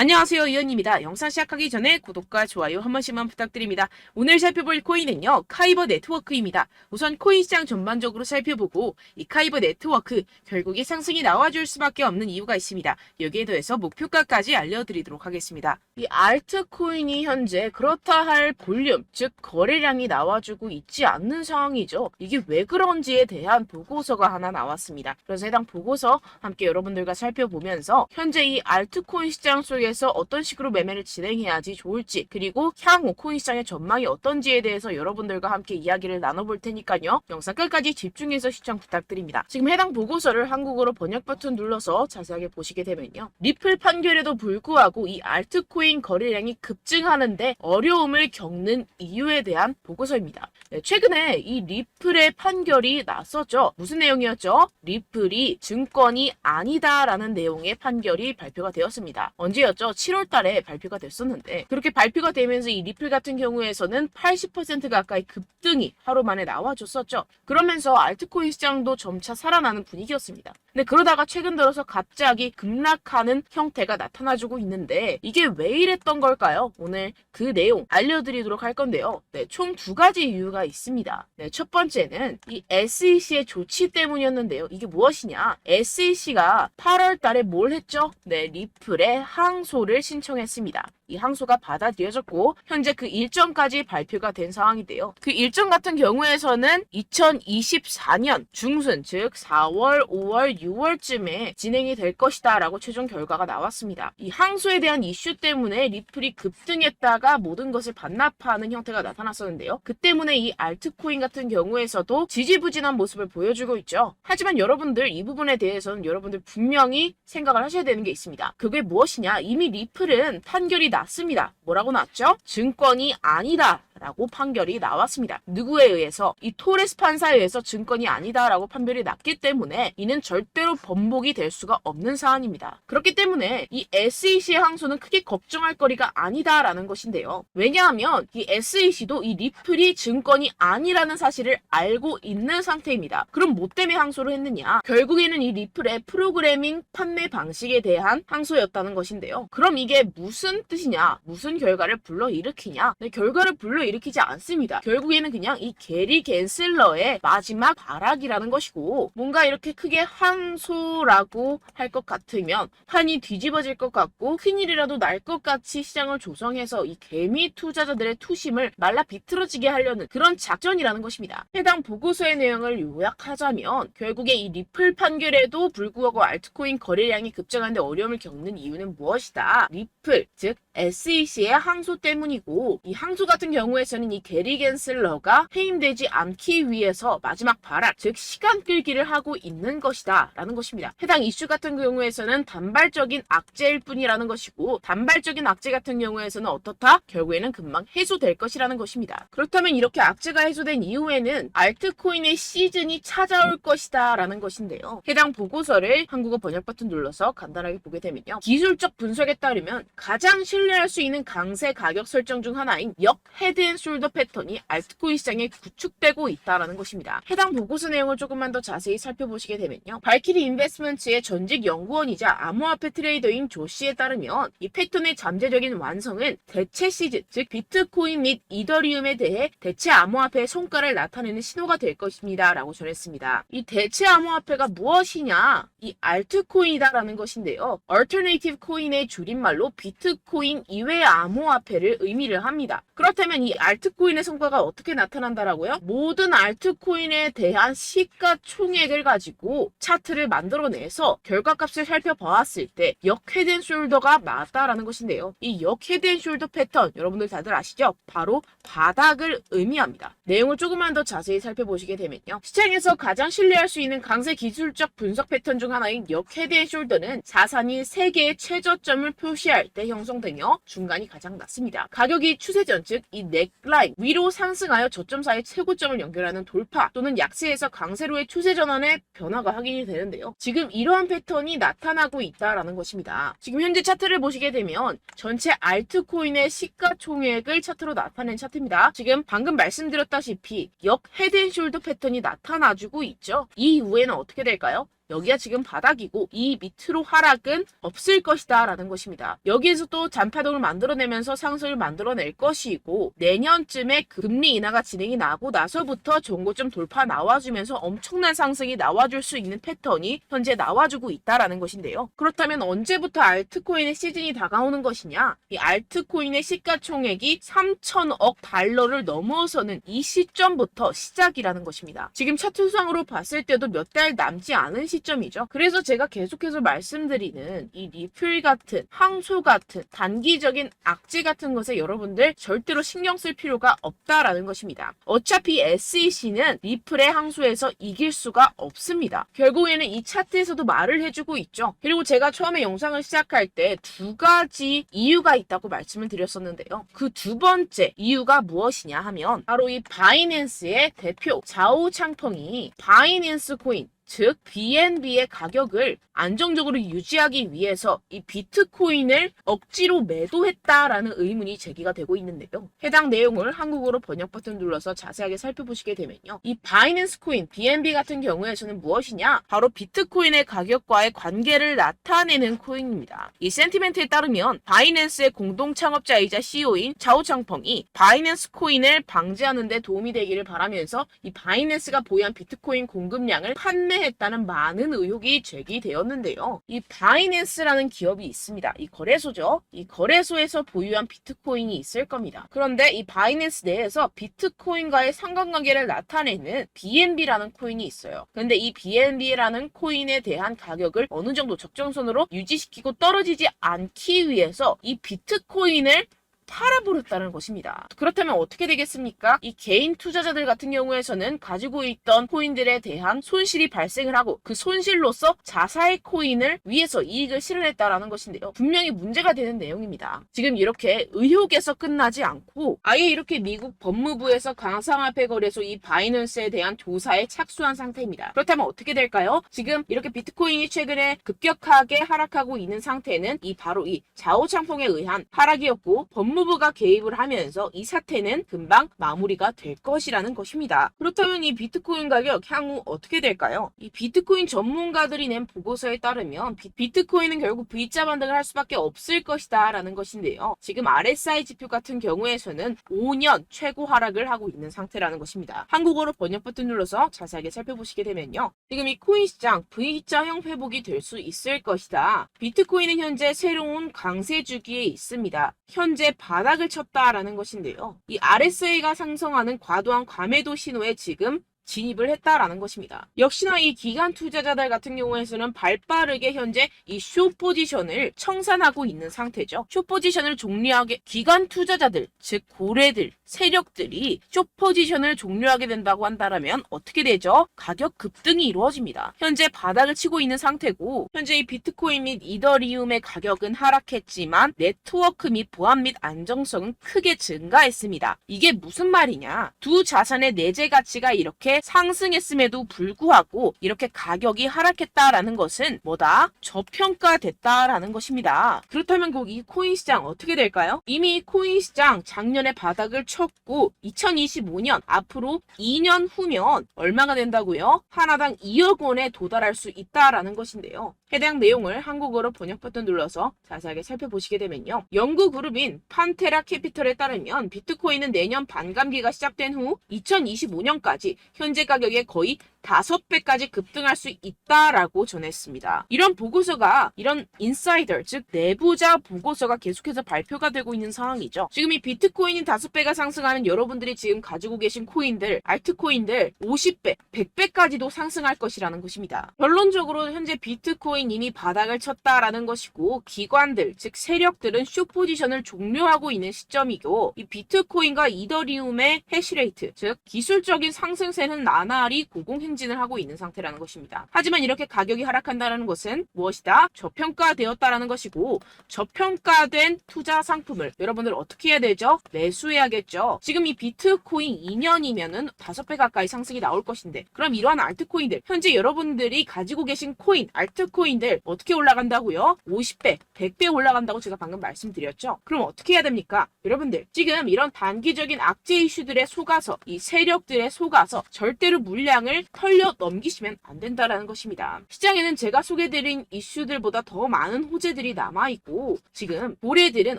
안녕하세요, 이현입니다. 영상 시작하기 전에 구독과 좋아요 한 번씩만 부탁드립니다. 오늘 살펴볼 코인은요, 카이버 네트워크입니다. 우선 코인 시장 전반적으로 살펴보고 이 카이버 네트워크 결국에 상승이 나와줄 수밖에 없는 이유가 있습니다. 여기에 더해서 목표가까지 알려드리도록 하겠습니다. 이 알트코인이 현재 그렇다 할 볼륨, 즉 거래량이 나와주고 있지 않는 상황이죠. 이게 왜 그런지에 대한 보고서가 하나 나왔습니다. 그래서 해당 보고서 함께 여러분들과 살펴보면서 현재 이 알트코인 시장 속에서 어떤 식으로 매매를 진행해야지 좋을지, 그리고 향후 코인 시장의 전망이 어떤지에 대해서 여러분들과 함께 이야기를 나눠볼 테니까요. 영상 끝까지 집중해서 시청 부탁드립니다. 지금 해당 보고서를 한국어로 번역 버튼 눌러서 자세하게 보시게 되면요. 리플 판결에도 불구하고 이 알트코인 거래량이 급증하는데 어려움을 겪는 이유에 대한 보고서입니다. 최근에 이 리플의 판결이 났었죠. 무슨 내용이었죠? 리플이 증권이 아니다라는 내용의 판결이 발표가 되었습니다. 언제였죠? 7월 달에 발표가 됐었는데, 그렇게 발표가 되면서 이 리플 같은 경우에서는 80% 가까이 급등이 하루 만에 나와줬었죠. 그러면서 알트코인 시장도 점차 살아나는 분위기였습니다. 근데 그러다가 최근 들어서 갑자기 급락하는 형태가 나타나주고 있는데, 이게 왜 이랬던 걸까요? 오늘 그 내용 알려드리도록 할 건데요. 총 두 가지 이유가 있습니다. 첫 번째는 이 SEC의 조치 때문이었는데요. 이게 무엇이냐? SEC가 8월 달에 뭘 했죠? 리플의 항소를 신청했습니다. 이 항소가 받아들여졌고 현재 그 일정까지 발표가 된 상황인데요. 그 일정 같은 경우에서는 2024년 중순, 즉 4월, 5월, 6월쯤에 진행이 될 것이다 라고 최종 결과가 나왔습니다. 이 항소에 대한 이슈 때문에 리플이 급등했다가 모든 것을 반납하는 형태가 나타났었는데요. 그 때문에 이 알트코인 같은 경우에서도 지지부진한 모습을 보여주고 있죠. 하지만 여러분들 이 부분에 대해서는 여러분들 분명히 생각을 하셔야 되는 게 있습니다. 그게 무엇이냐? 이미 리플은 판결이 났습니다. 뭐라고 났죠? 증권이 아니다 라고 판결이 나왔습니다. 누구에 의해서? 이 토레스 판사에 의해서 증권이 아니다라고 판결이 났기 때문에 이는 절대로 번복이 될 수가 없는 사안입니다. 그렇기 때문에 이 SEC의 항소는 크게 걱정할 거리가 아니다라는 것인데요. 왜냐하면 이 SEC도 이 리플이 증권이 아니라는 사실을 알고 있는 상태입니다. 그럼 뭐 때문에 항소를 했느냐? 결국에는 이 리플의 프로그래밍 판매 방식에 대한 항소였다는 것인데요. 그럼 이게 무슨 뜻이냐? 무슨 결과를 불러일으키냐? 결과를 불러일으키지 않습니다. 결국에는 그냥 이 게리 겐슬러의 마지막 발악이라는 것이고, 뭔가 이렇게 크게 항소라고 할 것 같으면 판이 뒤집어질 것 같고 큰일이라도 날 것 같이 시장을 조성해서 이 개미 투자자들의 투심을 말라 비틀어지게 하려는 그런 작전이라는 것입니다. 해당 보고서의 내용을 요약하자면 결국에 이 리플 판결에도 불구하고 알트코인 거래량이 급증하는데 어려움을 겪는 이유는 무엇이다? 리플, 즉 SEC의 항소 때문이고, 이 항소 같은 경우에서는 이 게리 겐슬러가 해임되지 않기 위해서 마지막 발악, 즉 시간 끌기를 하고 있는 것이다 라는 것입니다. 해당 이슈 같은 경우에서는 단발적인 악재일 뿐이라는 것이고, 단발적인 악재 같은 경우에서는 어떻다? 결국에는 금방 해소될 것이라는 것입니다. 그렇다면 이렇게 악재가 해소된 이후에는 알트코인의 시즌이 찾아올 것이다 라는 것인데요. 해당 보고서를 한국어 번역 버튼 눌러서 간단하게 보게 되면요. 기술적 분석에 따르면 가장 신뢰할 수 있는 강세 가격 설정 중 하나인 역 헤드앤숄더 패턴이 알트코인 시장에 구축되고 있다는 것입니다. 해당 보고서 내용을 조금만 더 자세히 살펴보시게 되면요. 발키리 인베스트먼트의 전직 연구원이자 암호화폐 트레이더인 조 씨에 따르면 이 패턴의 잠재적인 완성은 대체 시즌, 즉 비트코인 및 이더리움에 대해 대체 암호화폐의 성과를 나타내는 신호가 될 것입니다 라고 전했습니다. 이 대체 암호화폐가 무엇이냐? 이 알트코인이다라는 것인데요. 얼터네이티브 코인의 줄임말로 비트코인 이외의 암호화폐를 의미를 합니다. 그렇다면 이 알트코인의 성과가 어떻게 나타난다라고요? 모든 알트코인에 대한 시가총액을 가지고 차트를 만들어내서 결과값을 살펴보았을 때 역 헤드앤숄더가 맞다라는 것인데요. 이 역 헤드앤숄더 패턴 여러분들 다들 아시죠? 바로 바닥을 의미합니다. 내용을 조금만 더 자세히 살펴보시게 되면요. 시장에서 가장 신뢰할 수 있는 강세 기술적 분석 패턴 중 하나인 역 헤드앤숄더는 자산이 3개의 최저점을 표시할 때 형성되며 중간이 가장 낮습니다. 가격이 추세전, 즉 이 넥라인 위로 상승하여 저점 사이 최고점을 연결하는 돌파 또는 약세에서 강세로의 추세 전환의 변화가 확인이 되는데요. 지금 이러한 패턴이 나타나고 있다라는 것입니다. 지금 현재 차트를 보시게 되면 전체 알트코인의 시가총액을 차트로 나타낸 차트입니다. 지금 방금 말씀드렸다시피 역 헤드앤숄더 패턴이 나타나주고 있죠. 이 이후에는 어떻게 될까요? 여기가 지금 바닥이고 이 밑으로 하락은 없을 것이다 라는 것입니다. 여기에서 또 잔파동을 만들어내면서 상승을 만들어낼 것이고 내년쯤에 금리 인하가 진행이 나고 나서부터 전고점 돌파 나와주면서 엄청난 상승이 나와줄 수 있는 패턴이 현재 나와주고 있다라는 것인데요. 그렇다면 언제부터 알트코인의 시즌이 다가오는 것이냐? 이 알트코인의 시가총액이 3천억 달러를 넘어서는 이 시점부터 시작이라는 것입니다. 지금 차트상으로 봤을 때도 몇 달 남지 않은 시점이죠. 그래서 제가 계속해서 말씀드리는 이 리플 같은 항소 같은 단기적인 악재 같은 것에 여러분들 절대로 신경 쓸 필요가 없다라는 것입니다. 어차피 SEC는 리플의 항소에서 이길 수가 없습니다. 결국에는 이 차트에서도 말을 해주고 있죠. 그리고 제가 처음에 영상을 시작할 때 두 가지 이유가 있다고 말씀을 드렸었는데요. 그 두 번째 이유가 무엇이냐 하면 바로 이 바이낸스의 대표 자오 창펑이 바이낸스 코인 즉 BNB의 가격을 안정적으로 유지하기 위해서 이 비트코인을 억지로 매도했다라는 의문이 제기가 되고 있는데요. 해당 내용을 한국어로 번역 버튼 눌러서 자세하게 살펴보시게 되면요. 이 바이낸스 코인 BNB 같은 경우에서는 무엇이냐? 바로 비트코인의 가격과의 관계를 나타내는 코인입니다. 이 센티멘트에 따르면 바이낸스의 공동 창업자이자 CEO인 자오 창펑이 바이낸스 코인을 방지하는 데 도움이 되기를 바라면서 이 바이낸스가 보유한 비트코인 공급량을 판매했다는 많은 의혹이 제기되었는데요. 이 바이낸스라는 기업이 있습니다. 이 거래소죠. 이 거래소에서 보유한 비트코인이 있을 겁니다. 그런데 이 바이낸스 내에서 비트코인과의 상관관계를 나타내는 BNB라는 코인이 있어요. 그런데 이 BNB라는 코인에 대한 가격을 어느 정도 적정선으로 유지시키고 떨어지지 않기 위해서 이 비트코인을 팔아버렸다는 것입니다. 그렇다면 어떻게 되겠습니까? 이 개인 투자자들 같은 경우에서는 가지고 있던 코인들에 대한 손실이 발생을 하고 그 손실로서 자사의 코인을 위해서 이익을 실현했다라는 것인데요. 분명히 문제가 되는 내용입니다. 지금 이렇게 의혹에서 끝나지 않고 아예 이렇게 미국 법무부에서 가상화폐 거래소 이 바이낸스에 대한 조사에 착수한 상태입니다. 그렇다면 어떻게 될까요? 지금 이렇게 비트코인이 최근에 급격하게 하락하고 있는 상태는 바로 이 자오 창펑에 의한 하락이었고 법무부가 개입을 하면서 이 사태는 금방 마무리가 될 것이라는 것입니다. 그렇다면 이 비트코인 가격 향후 어떻게 될까요? 이 비트코인 전문가들이 낸 보고서에 따르면 비트코인은 결국 V자 반등을 할 수밖에 없을 것이다 라는 것인데요. 지금 RSI 지표 같은 경우에서는 5년 최고 하락을 하고 있는 상태라는 것입니다. 한국어로 번역 버튼 눌러서 자세하게 살펴보시게 되면요. 지금 이 코인 시장 V자형 회복이 될 수 있을 것이다. 비트코인은 현재 새로운 강세 주기에 있습니다. 현재 바닥을 쳤다라는 것인데요. 이 RSI가 상승하는 과도한 과매도 신호에 지금 진입을 했다라는 것입니다. 역시나 이 기관 투자자들 같은 경우에서는 발빠르게 현재 이 숏 포지션을 청산하고 있는 상태죠. 숏 포지션을 종료하게 기관 투자자들, 즉 고래들, 세력들이 숏 포지션을 종료하게 된다고 한다면 어떻게 되죠? 가격 급등이 이루어집니다. 현재 바닥을 치고 있는 상태고 현재 이 비트코인 및 이더리움의 가격은 하락했지만 네트워크 및 보안 및 안정성은 크게 증가했습니다. 이게 무슨 말이냐? 두 자산의 내재 가치가 이렇게 상승했음에도 불구하고 이렇게 가격이 하락했다라는 것은 뭐다? 저평가됐다라는 것입니다. 그렇다면 이 코인 시장 어떻게 될까요? 이미 코인 시장 작년에 바닥을 쳤고 2025년 앞으로 2년 후면 얼마가 된다고요? 하나당 2억 원에 도달할 수 있다라는 것인데요. 해당 내용을 한국어로 번역 버튼 눌러서 자세하게 살펴보시게 되면요. 연구 그룹인 판테라 캐피털에 따르면 비트코인은 내년 반감기가 시작된 후 2025년까지 현재 가격의 거의 5배까지 급등할 수 있다라고 전했습니다. 이런 보고서가 이런 인사이더 즉 내부자 보고서가 계속해서 발표가 되고 있는 상황이죠. 지금 이 비트코인이 5배가 상승하는 여러분들이 지금 가지고 계신 코인들, 알트코인들 50배, 100배까지도 상승할 것이라는 것입니다. 결론적으로 현재 비트코인 이미 바닥을 쳤다라는 것이고 기관들 즉 세력들은 숏 포지션을 종료하고 있는 시점이고 이 비트코인과 이더리움의 해시레이트 즉 기술적인 상승세는 나날이 고공행진을 하고 있는 상태라는 것입니다. 하지만 이렇게 가격이 하락한다는 것은 무엇이다? 저평가되었다라는 것이고 저평가된 투자 상품을 여러분들 어떻게 해야 되죠? 매수해야겠죠. 지금 이 비트코인 2년이면은 5배 가까이 상승이 나올 것인데 그럼 이러한 알트코인들 현재 여러분들이 가지고 계신 코인, 알트코인들 어떻게 올라간다고요? 50배, 100배 올라간다고 제가 방금 말씀드렸죠. 그럼 어떻게 해야 됩니까? 여러분들 지금 이런 단기적인 악재 이슈들에 속아서 이 세력들에 속아서 절대로 물량을 털려 넘기시면 안 된다라는 것입니다. 시장에는 제가 소개드린 이슈들보다 더 많은 호재들이 남아있고 지금 고래들은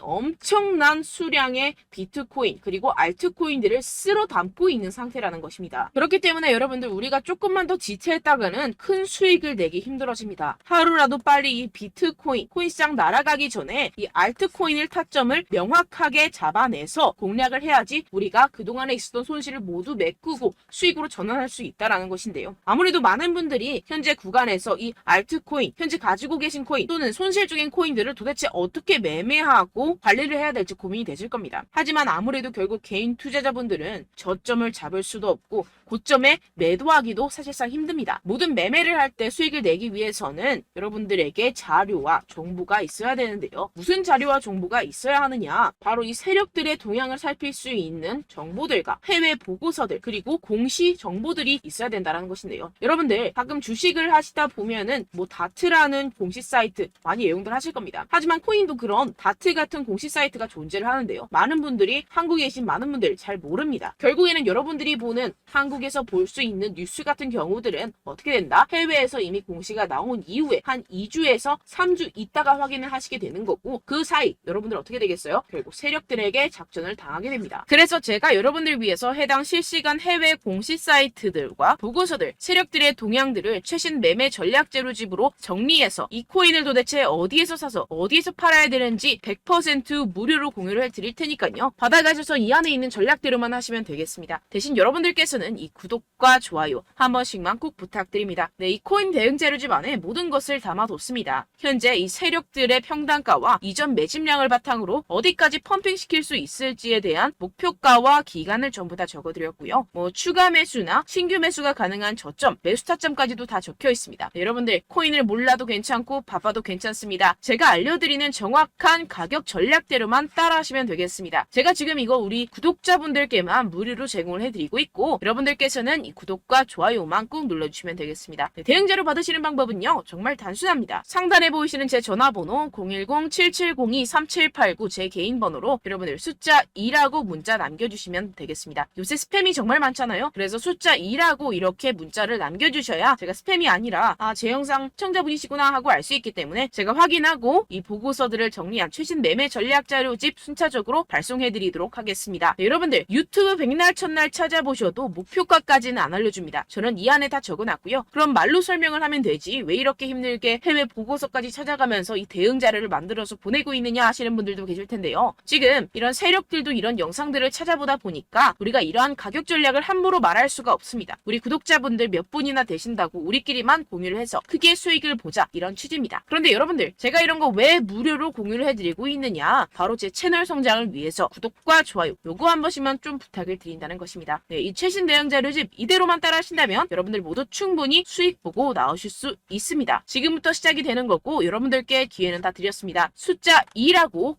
엄청난 수량의 비트코인 그리고 알트코인들을 쓸어 담고 있는 상태라는 것입니다. 그렇기 때문에 여러분들 우리가 조금만 더 지체했다가는 큰 수익을 내기 힘들어집니다. 하루라도 빨리 이 비트코인, 코인시장 날아가기 전에 이 알트코인을 타점을 명확하게 잡아내서 공략을 해야지 우리가 그동안에 있었던 손실을 모두 메꾸고 수익으로 전환할 수 있다는 것인데요. 아무래도 많은 분들이 현재 구간에서 이 알트코인, 현재 가지고 계신 코인 또는 손실 중인 코인들을 도대체 어떻게 매매하고 관리를 해야 될지 고민이 되실 겁니다. 하지만 아무래도 결국 개인 투자자분들은 저점을 잡을 수도 없고 고점에 매도하기도 사실상 힘듭니다. 모든 매매를 할 때 수익을 내기 위해서는 여러분들에게 자료와 정보가 있어야 되는데요. 무슨 자료와 정보가 있어야 하느냐? 바로 이 세력들의 동향을 살필 수 있는 정보들과 해외 보고서들 그리고 공시 정보들이 있어야 된다는 것인데요. 여러분들 가끔 주식을 하시다 보면은 뭐 다트라는 공시 사이트 많이 애용들 하실 겁니다. 하지만 코인도 그런 다트 같은 공시 사이트가 존재를 하는데요. 많은 분들이 한국에 계신 많은 분들 잘 모릅니다. 결국에는 여러분들이 보는 한국에서 볼 수 있는 뉴스 같은 경우들은 어떻게 된다? 해외에서 이미 공시가 나온 이후에 한 2주에서 3주 있다가 확인을 하시게 되는 거고 그 사이 여러분들 어떻게 되겠어요? 결국 세력들에게 작전을 당하게 됩니다. 그래서 제가 여러분들 위해서 해당 실시간 해외 공시 사이트들과 보고서들, 세력들의 동향들을 최신 매매 전략 재료집으로 정리해서 이 코인을 도대체 어디에서 사서 어디에서 팔아야 되는지 100% 무료로 공유를 해드릴 테니까요. 받아가셔서 이 안에 있는 전략대로만 하시면 되겠습니다. 대신 여러분들께서는 이 구독과 좋아요 한 번씩만 꼭 부탁드립니다. 네, 이 코인 대응 재료집 안에 모든 것을 담아뒀습니다. 현재 이 세력들의 평단가와 이전 매집량을 바탕으로 어디까지 펌핑시킬 수 있을지에 대한 목표가와 기간을 전부 다 적어드렸고요. 뭐 추가 매수나 신규 매수가 가능한 저점, 매수 타점까지도 다 적혀 있습니다. 네, 여러분들 코인을 몰라도 괜찮고 바빠도 괜찮습니다. 제가 알려드리는 정확한 가격 전략대로만 따라하시면 되겠습니다. 제가 지금 이거 우리 구독자분들께만 무료로 제공을 해드리고 있고 여러분들께서는 이 구독과 좋아요만 꾹 눌러주시면 되겠습니다. 네, 대응 자료 받으시는 방법은요. 정말 단순합니다. 상단에 보이시는 제 전화번호 010-7702-3789 제 개인 번호로 여러분들 숫자 2라고 문자 남겨주시면 되겠습니다. 요새 스팸이 정말 많잖아요. 그래서 숫자 2라고 이렇게 문자를 남겨주셔야 제가 스팸이 아니라 제 영상 시청자분이시구나 하고 알 수 있기 때문에 제가 확인하고 이 보고서들을 정리한 최신 매매 전략 자료집 순차적으로 발송해드리도록 하겠습니다. 네, 여러분들 유튜브 백날 첫날 찾아보셔도 목표가까지는 안 알려줍니다. 저는 이 안에 다 적어놨고요. 그럼 말로 설명을 하면 되지 왜 이렇게 힘들게 해외 보고서까지 찾아가면서 이 대응 자료를 만들어서 보내고 있느냐 하시는 분들도 계실 텐데요. 지금 이런 세력들도 이런 영상들을 찾아보다 보니까 우리가 이러한 가격 전략을 함부로 말할 수가 없습니다. 우리 구독자분들 몇 분이나 되신다고 우리끼리만 공유를 해서 크게 수익을 보자 이런 취지입니다. 그런데 여러분들 제가 이런 거 왜 무료로 공유를 해드리고 있느냐? 바로 제 채널 성장을 위해서 구독과 좋아요 요거 한 번씩만 좀 부탁을 드린다는 것입니다. 네, 이 최신 대응 자료집 이대로만 따라 하신다면 여러분들 모두 충분히 수익 보고 나오실 수 있습니다. 지금부터 시작이 되는 거고 여러분들께 기회는 다 드렸습니다. 숫자 2라고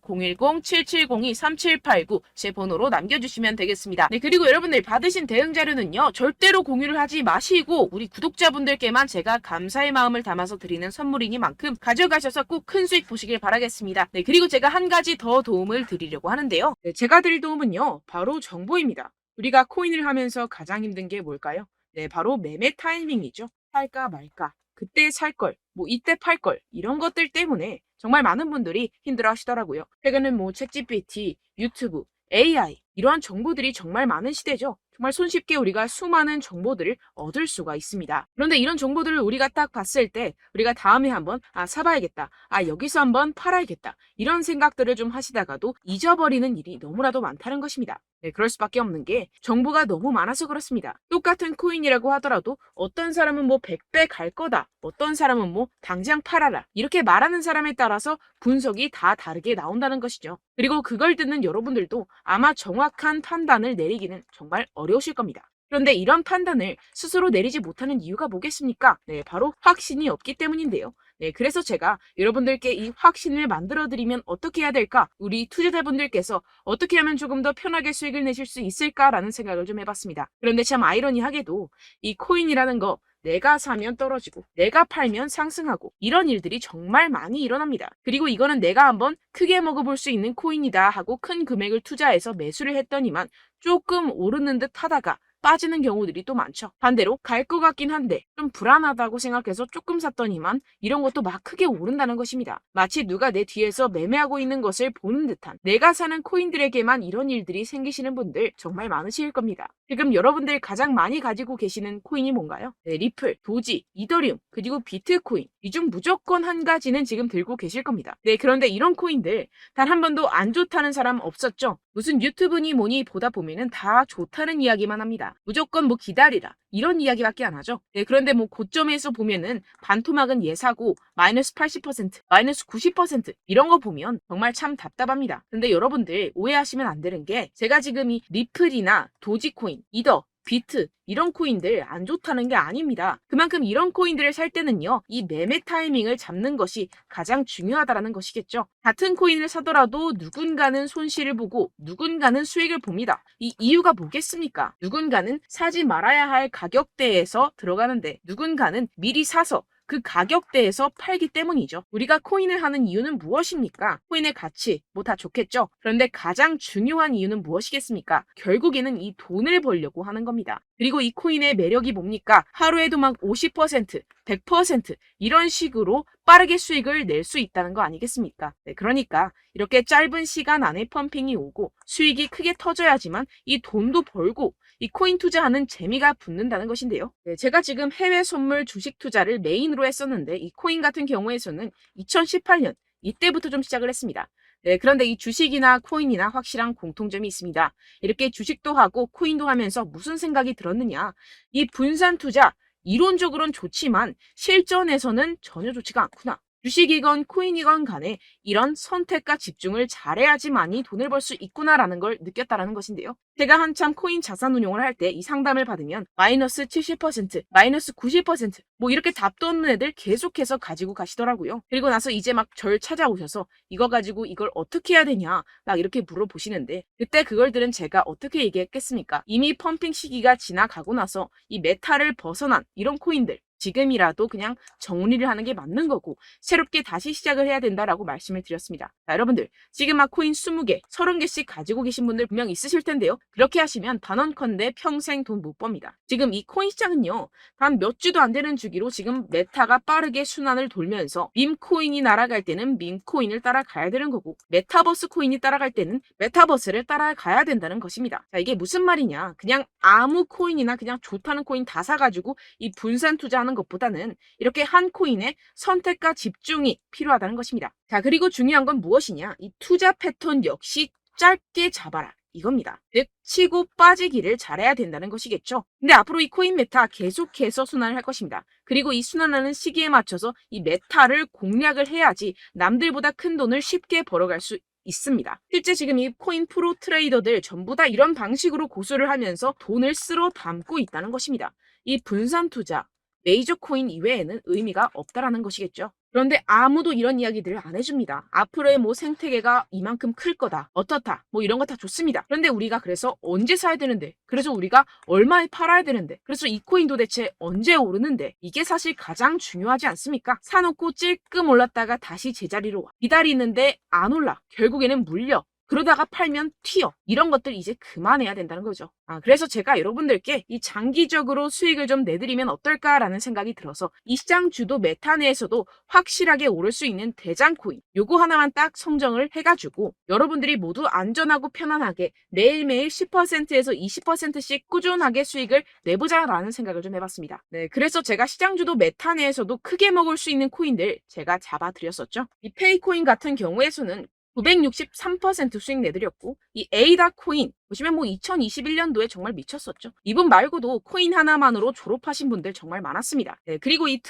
010-7702-3789 제 번호로 남겨주시면 되겠습니다. 네, 그리고 여러분들 받으신 대응 자료는요. 절대로 공유를 하지 마시고 우리 구독자분들께만 제가 감사의 마음을 담아서 드리는 선물이니만큼 가져가셔서 꼭 큰 수익 보시길 바라겠습니다. 네, 그리고 제가 한 가지 더 도움을 드리려고 하는데요. 네, 제가 드릴 도움은요. 바로 정보입니다. 우리가 코인을 하면서 가장 힘든 게 뭘까요? 네, 바로 매매 타이밍이죠. 살까 말까, 그때 살 걸, 뭐 이때 팔 걸, 이런 것들 때문에 정말 많은 분들이 힘들어 하시더라고요. 최근은 뭐 챗GPT, 유튜브, AI 이러한 정보들이 정말 많은 시대죠. 정말 손쉽게 우리가 수많은 정보들을 얻을 수가 있습니다. 그런데 이런 정보들을 우리가 딱 봤을 때 우리가 다음에 한번 사봐야겠다. 여기서 한번 팔아야겠다. 이런 생각들을 좀 하시다가도 잊어버리는 일이 너무나도 많다는 것입니다. 네, 그럴 수밖에 없는 게 정보가 너무 많아서 그렇습니다. 똑같은 코인이라고 하더라도 어떤 사람은 뭐 100배 갈 거다. 어떤 사람은 뭐 당장 팔아라. 이렇게 말하는 사람에 따라서 분석이 다 다르게 나온다는 것이죠. 그리고 그걸 듣는 여러분들도 아마 정확한 판단을 내리기는 정말 어려우실 겁니다. 그런데 이런 판단을 스스로 내리지 못하는 이유가 뭐겠습니까? 네, 바로 확신이 없기 때문인데요. 네, 그래서 제가 여러분들께 이 확신을 만들어드리면 어떻게 해야 될까? 우리 투자자분들께서 어떻게 하면 조금 더 편하게 수익을 내실 수 있을까라는 생각을 좀 해봤습니다. 그런데 참 아이러니하게도 이 코인이라는 거 내가 사면 떨어지고 내가 팔면 상승하고 이런 일들이 정말 많이 일어납니다. 그리고 이거는 내가 한번 크게 먹어볼 수 있는 코인이다 하고 큰 금액을 투자해서 매수를 했더니만 조금 오르는 듯 하다가 빠지는 경우들이 또 많죠. 반대로 갈 것 같긴 한데 좀 불안하다고 생각해서 조금 샀더니만 이런 것도 막 크게 오른다는 것입니다. 마치 누가 내 뒤에서 매매하고 있는 것을 보는 듯한, 내가 사는 코인들에게만 이런 일들이 생기시는 분들 정말 많으실 겁니다. 지금 여러분들 가장 많이 가지고 계시는 코인이 뭔가요? 네, 리플, 도지, 이더리움, 그리고 비트코인. 이 중 무조건 한 가지는 지금 들고 계실 겁니다. 네, 그런데 이런 코인들 단 한 번도 안 좋다는 사람 없었죠? 무슨 유튜브니 뭐니 보다 보면은 다 좋다는 이야기만 합니다. 무조건 뭐 기다리라 이런 이야기밖에 안 하죠. 네, 그런데 뭐 고점에서 보면은 반토막은 예사고 마이너스 80%, 마이너스 90% 이런 거 보면 정말 참 답답합니다. 근데 여러분들 오해하시면 안 되는 게, 제가 지금 이 리플이나 도지코인, 이더, 비트 이런 코인들 안 좋다는 게 아닙니다. 그만큼 이런 코인들을 살 때는요, 이 매매 타이밍을 잡는 것이 가장 중요하다는 것이겠죠. 같은 코인을 사더라도 누군가는 손실을 보고 누군가는 수익을 봅니다. 이 이유가 뭐겠습니까? 누군가는 사지 말아야 할 가격대에서 들어가는데 누군가는 미리 사서 그 가격대에서 팔기 때문이죠. 우리가 코인을 하는 이유는 무엇입니까? 코인의 가치, 뭐 다 좋겠죠. 그런데 가장 중요한 이유는 무엇이겠습니까? 결국에는 이 돈을 벌려고 하는 겁니다. 그리고 이 코인의 매력이 뭡니까? 하루에도 막 50%, 100% 이런 식으로 빠르게 수익을 낼 수 있다는 거 아니겠습니까? 네, 그러니까 이렇게 짧은 시간 안에 펌핑이 오고 수익이 크게 터져야지만 이 돈도 벌고 이 코인 투자하는 재미가 붙는다는 것인데요. 네, 제가 지금 해외 선물 주식 투자를 메인으로 했었는데 이 코인 같은 경우에서는 2018년 이때부터 좀 시작을 했습니다. 네, 그런데 이 주식이나 코인이나 확실한 공통점이 있습니다. 이렇게 주식도 하고 코인도 하면서 무슨 생각이 들었느냐? 이 분산 투자, 이론적으로는 좋지만 실전에서는 전혀 좋지가 않구나. 주식이건 코인이건 간에 이런 선택과 집중을 잘해야지만이 돈을 벌 수 있구나라는 걸 느꼈다라는 것인데요. 제가 한참 코인 자산 운용을 할 때 이 상담을 받으면 마이너스 70%, 마이너스 90%, 뭐 이렇게 답도 없는 애들 계속해서 가지고 가시더라고요. 그리고 나서 이제 막 절 찾아오셔서 이거 가지고 이걸 어떻게 해야 되냐 막 이렇게 물어보시는데, 그때 그걸 들은 제가 어떻게 얘기했겠습니까? 이미 펌핑 시기가 지나가고 나서 이 메타를 벗어난 이런 코인들, 지금이라도 그냥 정리를 하는 게 맞는 거고 새롭게 다시 시작을 해야 된다라고 말씀을 드렸습니다. 자, 여러분들 지금 막 코인 20개, 30개씩 가지고 계신 분들 분명 있으실 텐데요. 그렇게 하시면 단언컨대 평생 돈 못 법니다. 지금 이 코인 시장은요, 단 몇 주도 안 되는 주기로 지금 메타가 빠르게 순환을 돌면서 밈코인이 날아갈 때는 밈코인을 따라가야 되는 거고, 메타버스 코인이 따라갈 때는 메타버스를 따라가야 된다는 것입니다. 자, 이게 무슨 말이냐? 그냥 아무 코인이나 그냥 좋다는 코인 다 사가지고 이 분산 투자하는 것보다는 이렇게 한 코인에 선택과 집중이 필요하다는 것입니다. 자, 그리고 중요한 건 무엇이냐? 이 투자 패턴 역시 짧게 잡아라. 이겁니다. 즉 치고 빠지기를 잘해야 된다는 것이겠죠. 근데 앞으로 이 코인 메타 계속해서 순환을 할 것입니다. 그리고 이 순환하는 시기에 맞춰서 이 메타를 공략을 해야지 남들보다 큰 돈을 쉽게 벌어갈 수 있습니다. 실제 지금 이 코인 프로 트레이더들 전부 다 이런 방식으로 고수를 하면서 돈을 쓸어 담고 있다는 것입니다. 이 분산 투자, 메이저 코인 이외에는 의미가 없다라는 것이겠죠. 그런데 아무도 이런 이야기들을 안 해줍니다. 앞으로의 뭐 생태계가 이만큼 클 거다, 어떻다, 뭐 이런 거 다 좋습니다. 그런데 우리가 그래서 언제 사야 되는데, 그래서 우리가 얼마에 팔아야 되는데, 그래서 이 코인도 대체 언제 오르는데, 이게 사실 가장 중요하지 않습니까? 사놓고 찔끔 올랐다가 다시 제자리로 와. 기다리는데 안 올라. 결국에는 물려. 그러다가 팔면 튀어. 이런 것들 이제 그만해야 된다는 거죠. 그래서 제가 여러분들께 이 장기적으로 수익을 좀 내드리면 어떨까라는 생각이 들어서 이 시장 주도 메타 내에서도 확실하게 오를 수 있는 대장 코인, 요거 하나만 딱 선정을 해가지고 여러분들이 모두 안전하고 편안하게 매일매일 10%에서 20%씩 꾸준하게 수익을 내보자라는 생각을 좀 해봤습니다. 네, 그래서 제가 시장 주도 메타 내에서도 크게 먹을 수 있는 코인들 제가 잡아드렸었죠. 이 페이코인 같은 경우에서는 963% 수익 내드렸고, 이 에이다 코인 보시면 뭐 2021년도에 정말 미쳤었죠. 이분 말고도 코인 하나만으로 졸업하신 분들 정말 많았습니다. 네, 그리고 이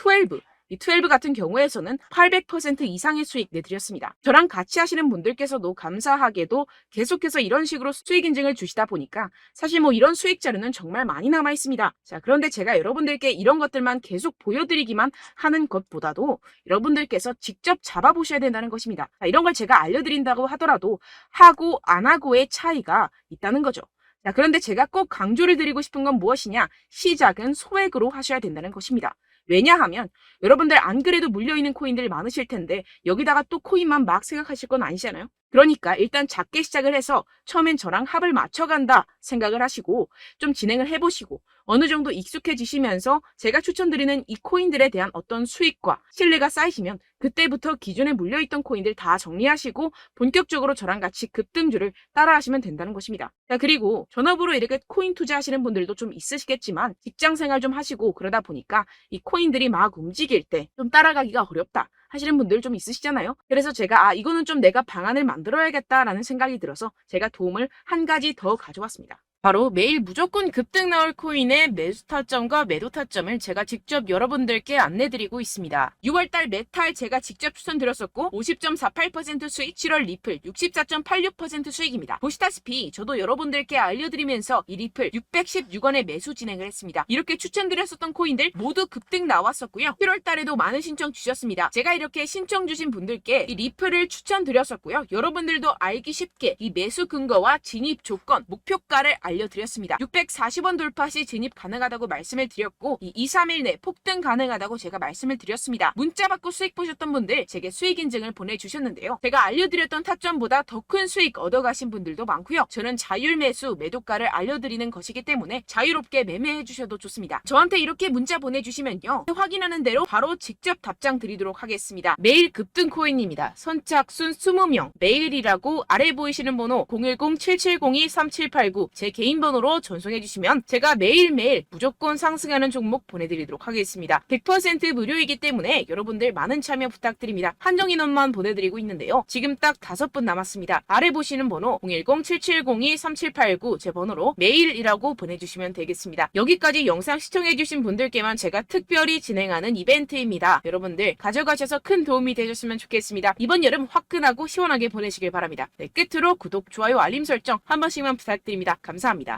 12 같은 경우에서는 800% 이상의 수익 내드렸습니다. 저랑 같이 하시는 분들께서도 감사하게도 계속해서 이런 식으로 수익 인증을 주시다 보니까 사실 뭐 이런 수익 자료는 정말 많이 남아 있습니다. 자, 그런데 제가 여러분들께 이런 것들만 계속 보여드리기만 하는 것보다도 여러분들께서 직접 잡아보셔야 된다는 것입니다. 자, 이런 걸 제가 알려드린다고 하더라도 하고 안 하고의 차이가 있다는 거죠. 자, 그런데 제가 꼭 강조를 드리고 싶은 건 무엇이냐? 시작은 소액으로 하셔야 된다는 것입니다. 왜냐하면 여러분들 안 그래도 물려있는 코인들 많으실 텐데 여기다가 또 코인만 막 생각하실 건 아니잖아요. 그러니까 일단 작게 시작을 해서 처음엔 저랑 합을 맞춰간다 생각을 하시고 좀 진행을 해보시고 어느 정도 익숙해지시면서 제가 추천드리는 이 코인들에 대한 어떤 수익과 신뢰가 쌓이시면 그때부터 기존에 물려있던 코인들 다 정리하시고 본격적으로 저랑 같이 급등주를 따라하시면 된다는 것입니다. 자, 그리고 전업으로 이렇게 코인 투자하시는 분들도 좀 있으시겠지만 직장 생활 좀 하시고 그러다 보니까 이 코인들이 막 움직일 때 좀 따라가기가 어렵다 하시는 분들 좀 있으시잖아요. 그래서 제가 이거는 좀 내가 방안을 만들어야겠다라는 생각이 들어서 제가 도움을 한 가지 더 가져왔습니다. 바로 매일 무조건 급등 나올 코인의 매수 타점과 매도 타점을 제가 직접 여러분들께 안내드리고 있습니다. 6월달 메탈 제가 직접 추천드렸었고 50.48% 수익, 7월 리플 64.86% 수익입니다. 보시다시피 저도 여러분들께 알려드리면서 이 리플 616원에 매수 진행을 했습니다. 이렇게 추천드렸었던 코인들 모두 급등 나왔었고요. 7월달에도 많은 신청 주셨습니다. 제가 이렇게 신청 주신 분들께 이 리플을 추천드렸었고요. 여러분들도 알기 쉽게 이 매수 근거와 진입 조건, 목표가를 알려드렸습니다. 640원 돌파 시 진입 가능하다고 말씀을 드렸고 이 2, 3일 내 폭등 가능하다고 제가 말씀을 드렸습니다. 문자 받고 수익 보셨던 분들 제게 수익 인증을 보내주셨는데요. 제가 알려드렸던 타점보다 더 큰 수익 얻어가신 분들도 많고요. 저는 자율 매수 매도가를 알려드리는 것이기 때문에 자유롭게 매매해 주셔도 좋습니다. 저한테 이렇게 문자 보내주시면요. 확인하는 대로 바로 직접 답장 드리도록 하겠습니다. 매일 급등 코인입니다. 선착순 20명 매일이라고 아래 보이시는 번호 010-7702-3789 제 개인 번호로 전송해 주시면 제가 매일매일 무조건 상승하는 종목 보내드리도록 하겠습니다. 100% 무료이기 때문에 여러분들 많은 참여 부탁드립니다. 한정 인원만 보내드리고 있는데요. 지금 딱 5분 남았습니다. 아래 보시는 번호 010-7702-3789 제 번호로 메일이라고 보내주시면 되겠습니다. 여기까지 영상 시청해주신 분들께만 제가 특별히 진행하는 이벤트입니다. 여러분들 가져가셔서 큰 도움이 되셨으면 좋겠습니다. 이번 여름 화끈하고 시원하게 보내시길 바랍니다. 네, 끝으로 구독, 좋아요, 알림 설정 한 번씩만 부탁드립니다. 감사합니다.